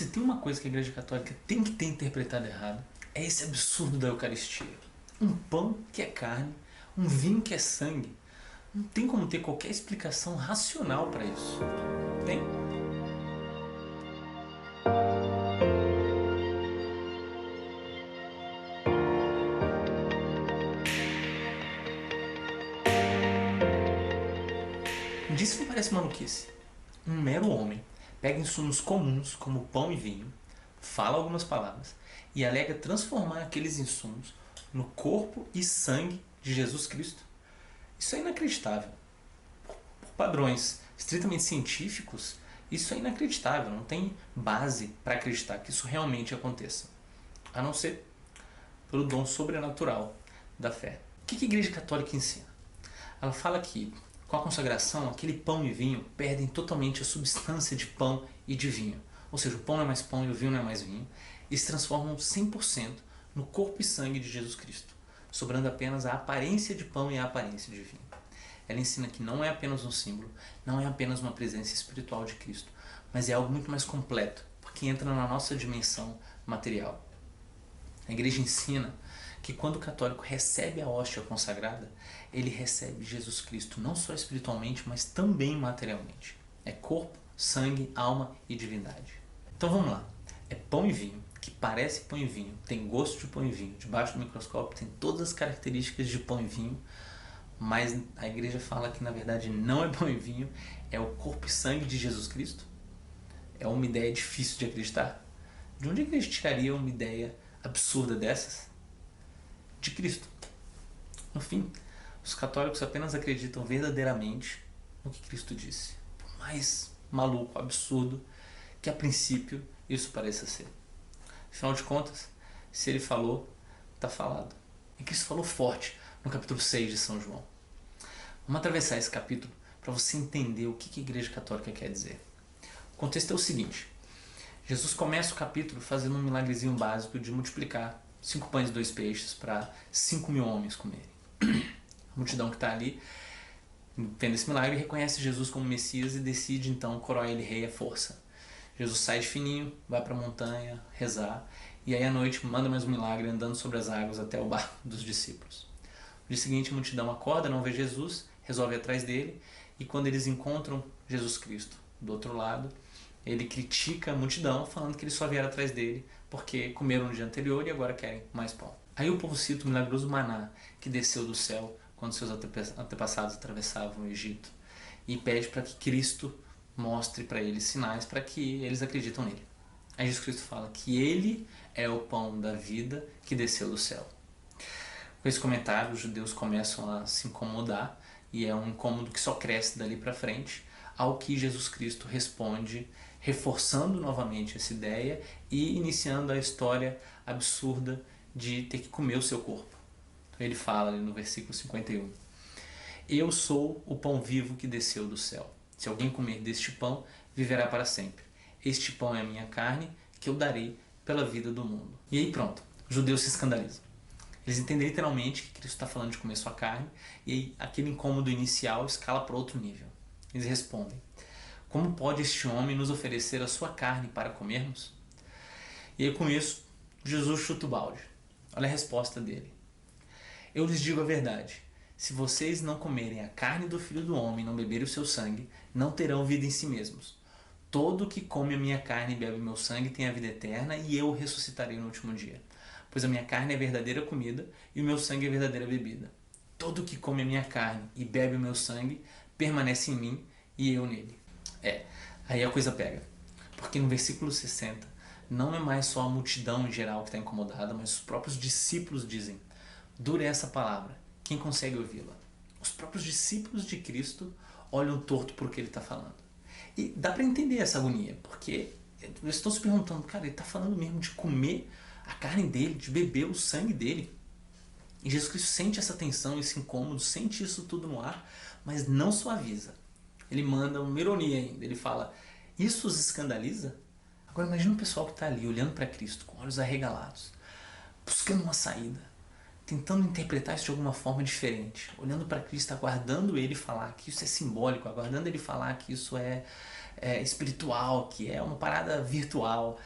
Se tem uma coisa que a Igreja Católica tem que ter interpretado errado, é esse absurdo da Eucaristia. Um pão que é carne, um vinho que é sangue. Não tem como ter qualquer explicação racional para isso. Tem? Disso não parece maluquice. Um mero homem pega insumos comuns como pão e vinho, fala algumas palavras e alega transformar aqueles insumos no corpo e sangue de Jesus Cristo. Isso é inacreditável. Por padrões estritamente científicos, isso é inacreditável. Não tem base para acreditar que isso realmente aconteça, a não ser pelo dom sobrenatural da fé. O que a Igreja Católica ensina? Ela fala que com a consagração, aquele pão e vinho perdem totalmente a substância de pão e de vinho. Ou seja, o pão não é mais pão e o vinho não é mais vinho. E se transformam 100% no corpo e sangue de Jesus Cristo, sobrando apenas a aparência de pão e a aparência de vinho. Ela ensina que não é apenas um símbolo, não é apenas uma presença espiritual de Cristo, mas é algo muito mais completo, porque entra na nossa dimensão material. A Igreja ensina que quando o católico recebe a hóstia consagrada, ele recebe Jesus Cristo não só espiritualmente, mas também materialmente. É corpo, sangue, alma e divindade. Então vamos lá. É pão e vinho, que parece pão e vinho, tem gosto de pão e vinho, debaixo do microscópio tem todas as características de pão e vinho, mas a Igreja fala que na verdade não é pão e vinho, é o corpo e sangue de Jesus Cristo. É uma ideia difícil de acreditar. De onde a Igreja tiraria uma ideia absurda dessas? De Cristo. No fim, os católicos apenas acreditam verdadeiramente no que Cristo disse, por mais maluco, absurdo que a princípio isso pareça ser. Afinal de contas, se ele falou, está falado. E Cristo falou forte no capítulo 6 de São João. Vamos atravessar esse capítulo para você entender o que a Igreja Católica quer dizer. O contexto é o seguinte: Jesus começa o capítulo fazendo um milagrezinho básico de multiplicar 5 pães e 2 peixes para 5.000 homens comerem. A multidão que está ali, vendo esse milagre, reconhece Jesus como Messias e decide então coroar ele rei à força. Jesus sai de fininho, vai para a montanha rezar e aí à noite manda mais um milagre andando sobre as águas até o barco dos discípulos. No dia seguinte a multidão acorda, não vê Jesus, resolve ir atrás dele e quando eles encontram Jesus Cristo do outro lado, ele critica a multidão falando que eles só vieram atrás dele porque comeram no dia anterior e agora querem mais pão. Aí o povo cita o milagroso maná que desceu do céu quando seus antepassados atravessavam o Egito e pede para que Cristo mostre para eles sinais para que eles acreditem nele. Aí Jesus Cristo fala que ele é o pão da vida que desceu do céu. Com esse comentário, os judeus começam a se incomodar e é um incômodo que só cresce dali para frente, ao que Jesus Cristo responde, reforçando novamente essa ideia e iniciando a história absurda de ter que comer o seu corpo. Então ele fala ali no versículo 51: Eu sou o pão vivo que desceu do céu. Se alguém comer deste pão, viverá para sempre. Este pão é a minha carne, que eu darei pela vida do mundo. E aí pronto, os judeus se escandalizam. Eles entendem literalmente que Cristo está falando de comer sua carne, e aí aquele incômodo inicial escala para outro nível. Eles respondem: Como pode este homem nos oferecer a sua carne para comermos? E aí com isso, Jesus chuta o balde. Olha a resposta dele: Eu lhes digo a verdade. Se vocês não comerem a carne do Filho do Homem e não beberem o seu sangue, não terão vida em si mesmos. Todo que come a minha carne e bebe o meu sangue tem a vida eterna, e eu o ressuscitarei no último dia. Pois a minha carne é verdadeira comida e o meu sangue é verdadeira bebida. Todo que come a minha carne e bebe o meu sangue permanece em mim e eu nele. Aí a coisa pega. Porque no versículo 60, não é mais só a multidão em geral que está incomodada, mas os próprios discípulos dizem: Dura essa palavra, quem consegue ouvi-la? Os próprios discípulos de Cristo olham torto por que ele está falando. E dá para entender essa agonia, porque eles estão se perguntando: cara, ele está falando mesmo de comer a carne dele, de beber o sangue dele? E Jesus Cristo sente essa tensão, esse incômodo, sente isso tudo no ar, mas não suaviza. Ele manda uma ironia ainda, ele fala: Isso os escandaliza? Agora imagina o pessoal que está ali olhando para Cristo com olhos arregalados, buscando uma saída, tentando interpretar isso de alguma forma diferente, olhando para Cristo, aguardando ele falar que isso é simbólico, aguardando ele falar que isso é espiritual, que é uma parada virtual,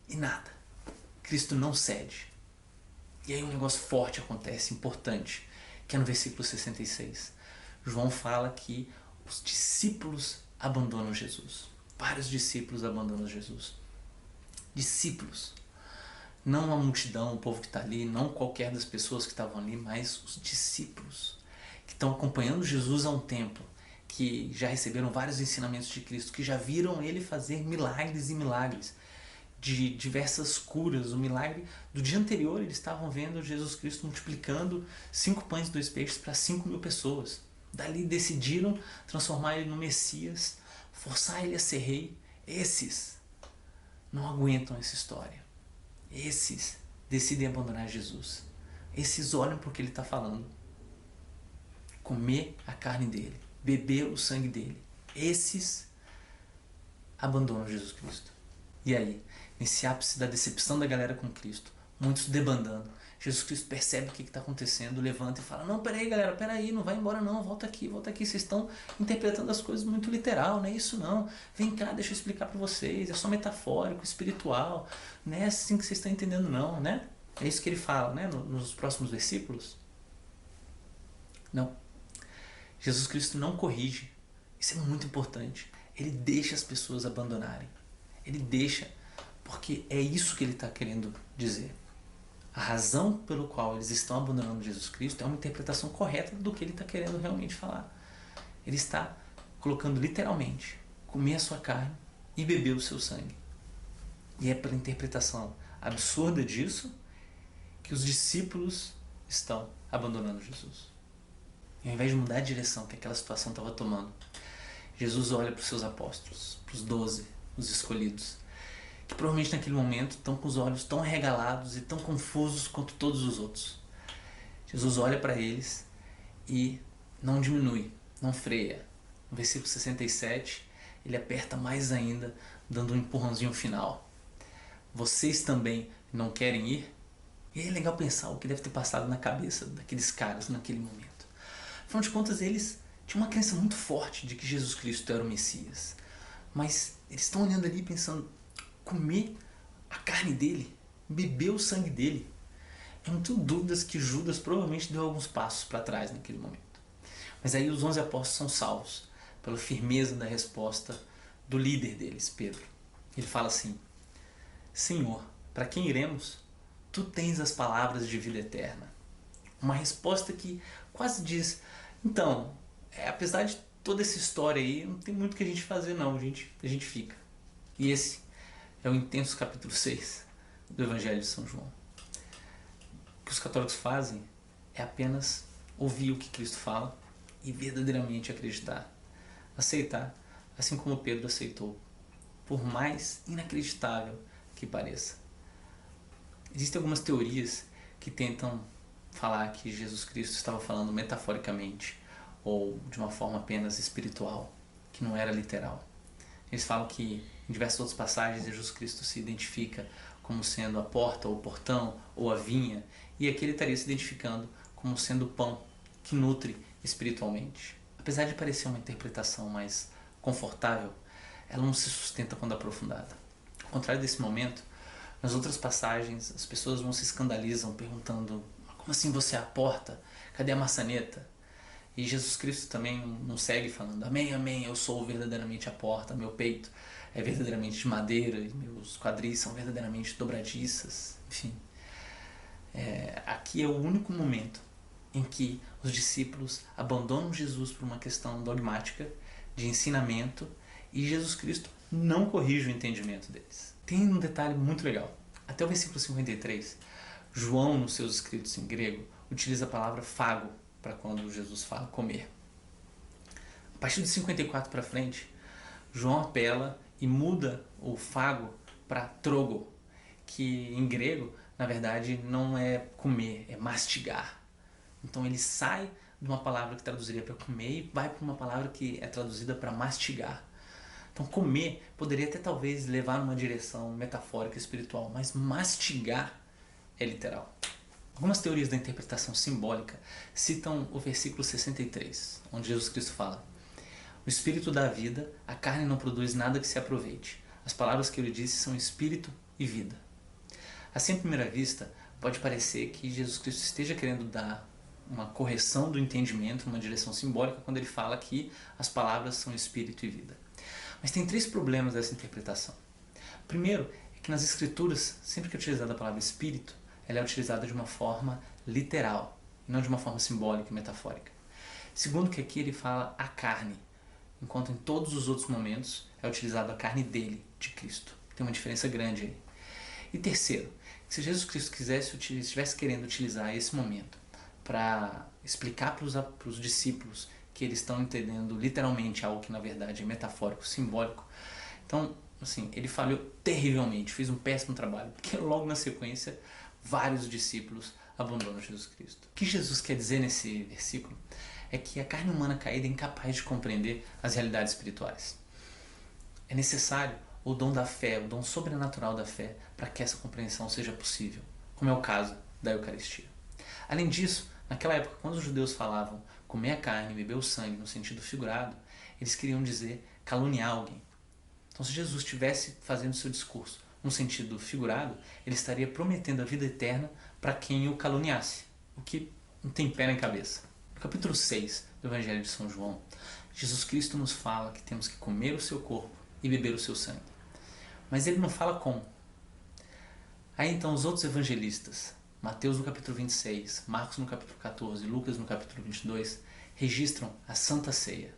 e nada. Cristo não cede. E aí um negócio forte acontece, importante, que é no versículo 66. João fala que os discípulos abandonam Jesus. Vários discípulos abandonam Jesus. Discípulos. Não a multidão, o povo que está ali, não qualquer das pessoas que estavam ali, mas os discípulos que estão acompanhando Jesus há um tempo, que já receberam vários ensinamentos de Cristo, que já viram ele fazer milagres e milagres, de diversas curas. O milagre do dia anterior, eles estavam vendo Jesus Cristo multiplicando 5 pães e 2 peixes para 5.000 pessoas. Dali decidiram transformar ele no Messias, forçar ele a ser rei. Esses não aguentam essa história. Esses decidem abandonar Jesus. Esses olham para o que ele está falando. Comer a carne dele, beber o sangue dele. Esses abandonam Jesus Cristo. E aí, nesse ápice da decepção da galera com Cristo, muitos debandando, Jesus Cristo percebe o que está acontecendo, levanta e fala: não, peraí galera, peraí, não vai embora não, volta aqui, vocês estão interpretando as coisas muito literal, não é isso não, vem cá, deixa eu explicar para vocês, é só metafórico, espiritual, não é assim que vocês estão entendendo não, né? É isso que ele fala, né, nos próximos versículos. Não. Jesus Cristo não corrige, isso é muito importante, ele deixa as pessoas abandonarem. Ele deixa, porque é isso que ele está querendo dizer. A razão pelo qual eles estão abandonando Jesus Cristo é uma interpretação correta do que ele está querendo realmente falar. Ele está colocando literalmente comer a sua carne e beber o seu sangue. E é pela interpretação absurda disso que os discípulos estão abandonando Jesus. E ao invés de mudar a direção que aquela situação estava tomando, Jesus olha para os seus apóstolos, para os 12, os escolhidos, que provavelmente naquele momento estão com os olhos tão arregalados e tão confusos quanto todos os outros. Jesus olha para eles e não diminui, não freia. No versículo 67, ele aperta mais ainda, dando um empurrãozinho final. Vocês também não querem ir? E é legal pensar o que deve ter passado na cabeça daqueles caras naquele momento. Afinal de contas, eles tinham uma crença muito forte de que Jesus Cristo era o Messias. Mas eles estão olhando ali pensando: comer a carne dele, beber o sangue dele. Eu não tenho dúvidas que Judas provavelmente deu alguns passos para trás naquele momento. Mas aí os 11 apóstolos são salvos pela firmeza da resposta do líder deles, Pedro. Ele fala assim: Senhor, para quem iremos? Tu tens as palavras de vida eterna. Uma resposta que quase diz: então, apesar de toda essa história aí, não tem muito o que a gente fazer não, a gente fica. E esse é o intenso capítulo 6 do Evangelho de São João. O que os católicos fazem é apenas ouvir o que Cristo fala e verdadeiramente acreditar. Aceitar, assim como Pedro aceitou, por mais inacreditável que pareça. Existem algumas teorias que tentam falar que Jesus Cristo estava falando metaforicamente ou de uma forma apenas espiritual, que não era literal. Eles falam que em diversas outras passagens Jesus Cristo se identifica como sendo a porta, ou o portão, ou a vinha, e aqui ele estaria se identificando como sendo o pão que nutre espiritualmente. Apesar de parecer uma interpretação mais confortável, ela não se sustenta quando aprofundada. Ao contrário desse momento, nas outras passagens as pessoas vão se escandalizam perguntando: como assim você é a porta? Cadê a maçaneta? E Jesus Cristo também não segue falando: amém, amém, eu sou verdadeiramente a porta, meu peito é verdadeiramente de madeira e meus quadris são verdadeiramente dobradiças. Enfim, aqui é o único momento em que os discípulos abandonam Jesus por uma questão dogmática, de ensinamento, e Jesus Cristo não corrige o entendimento deles. Tem um detalhe muito legal. Até o versículo 53, João, nos seus escritos em grego, utiliza a palavra fago para quando Jesus fala comer. A partir de 54 para frente, João apela e muda o fago para trogo, que em grego, na verdade, não é comer, é mastigar. Então ele sai de uma palavra que traduziria para comer e vai para uma palavra que é traduzida para mastigar. Então comer poderia até talvez levar numa direção metafórica espiritual, mas mastigar é literal. Algumas teorias da interpretação simbólica citam o versículo 63, onde Jesus Cristo fala: o Espírito dá vida, a carne não produz nada que se aproveite. As palavras que eu lhe disse são Espírito e vida. Assim, à primeira vista, pode parecer que Jesus Cristo esteja querendo dar uma correção do entendimento, uma direção simbólica, quando ele fala que as palavras são Espírito e vida. Mas tem 3 problemas dessa interpretação. Primeiro, é que nas Escrituras, sempre que é utilizada a palavra Espírito, ela é utilizada de uma forma literal, não de uma forma simbólica e metafórica. Segundo, que aqui ele fala a carne, enquanto em todos os outros momentos é utilizado a carne dele, de Cristo. Tem uma diferença grande aí. E terceiro, se Jesus Cristo estivesse querendo utilizar esse momento para explicar para os discípulos que eles estão entendendo literalmente algo que na verdade é metafórico, simbólico, então, assim, ele falhou terrivelmente, fez um péssimo trabalho, porque logo na sequência vários discípulos abandonam Jesus Cristo. O que Jesus quer dizer nesse versículo é que a carne humana caída é incapaz de compreender as realidades espirituais. É necessário o dom da fé, o dom sobrenatural da fé, para que essa compreensão seja possível, como é o caso da Eucaristia. Além disso, naquela época, quando os judeus falavam comer a carne, beber o sangue no sentido figurado, eles queriam dizer caluniar alguém. Então, se Jesus estivesse fazendo seu discurso no sentido figurado, ele estaria prometendo a vida eterna para quem o caluniasse, o que não tem pé nem cabeça. No capítulo 6 do Evangelho de São João, Jesus Cristo nos fala que temos que comer o seu corpo e beber o seu sangue. Mas ele não fala como. Aí então os outros evangelistas, Mateus no capítulo 26, Marcos no capítulo 14, Lucas no capítulo 22, registram a Santa Ceia,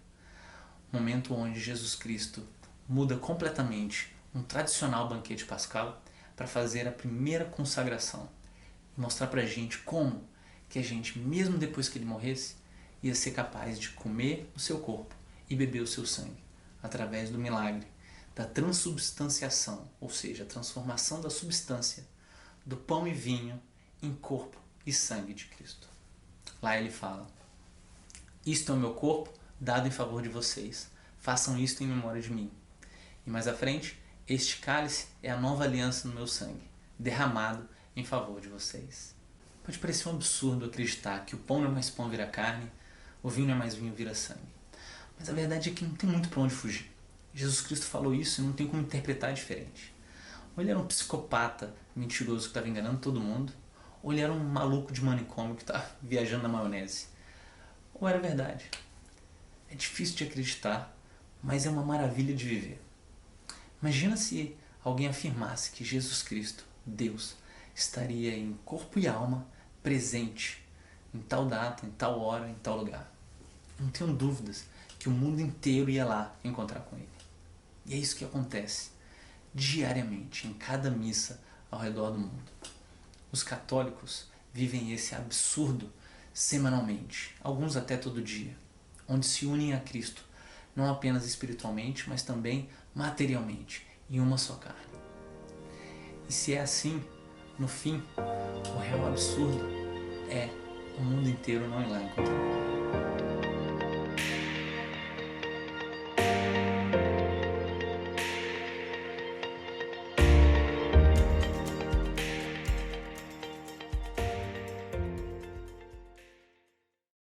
momento onde Jesus Cristo muda completamente um tradicional banquete pascal para fazer a primeira consagração e mostrar para a gente como que a gente, mesmo depois que ele morresse, ia ser capaz de comer o seu corpo e beber o seu sangue, através do milagre da transubstanciação, ou seja, a transformação da substância do pão e vinho em corpo e sangue de Cristo. Lá ele fala: isto é o meu corpo dado em favor de vocês, façam isto em memória de mim. E mais à frente, este cálice é a nova aliança no meu sangue, derramado em favor de vocês. Pode parecer um absurdo acreditar que o pão não é mais pão vira carne, o vinho não é mais vinho vira sangue. Mas a verdade é que não tem muito para onde fugir. Jesus Cristo falou isso e não tem como interpretar diferente. Ou ele era um psicopata mentiroso que estava enganando todo mundo, ou ele era um maluco de manicômio que estava viajando na maionese. Ou era verdade. É difícil de acreditar, mas é uma maravilha de viver. Imagina se alguém afirmasse que Jesus Cristo, Deus, estaria em corpo e alma presente em tal data, em tal hora, em tal lugar. Não tenho dúvidas que o mundo inteiro ia lá encontrar com ele. E é isso que acontece diariamente, em cada missa ao redor do mundo. Os católicos vivem esse absurdo semanalmente, alguns até todo dia, onde se unem a Cristo, não apenas espiritualmente, mas também materialmente, em uma só carne. E se é assim, no fim, o real absurdo é o mundo inteiro não ir lá encontrar.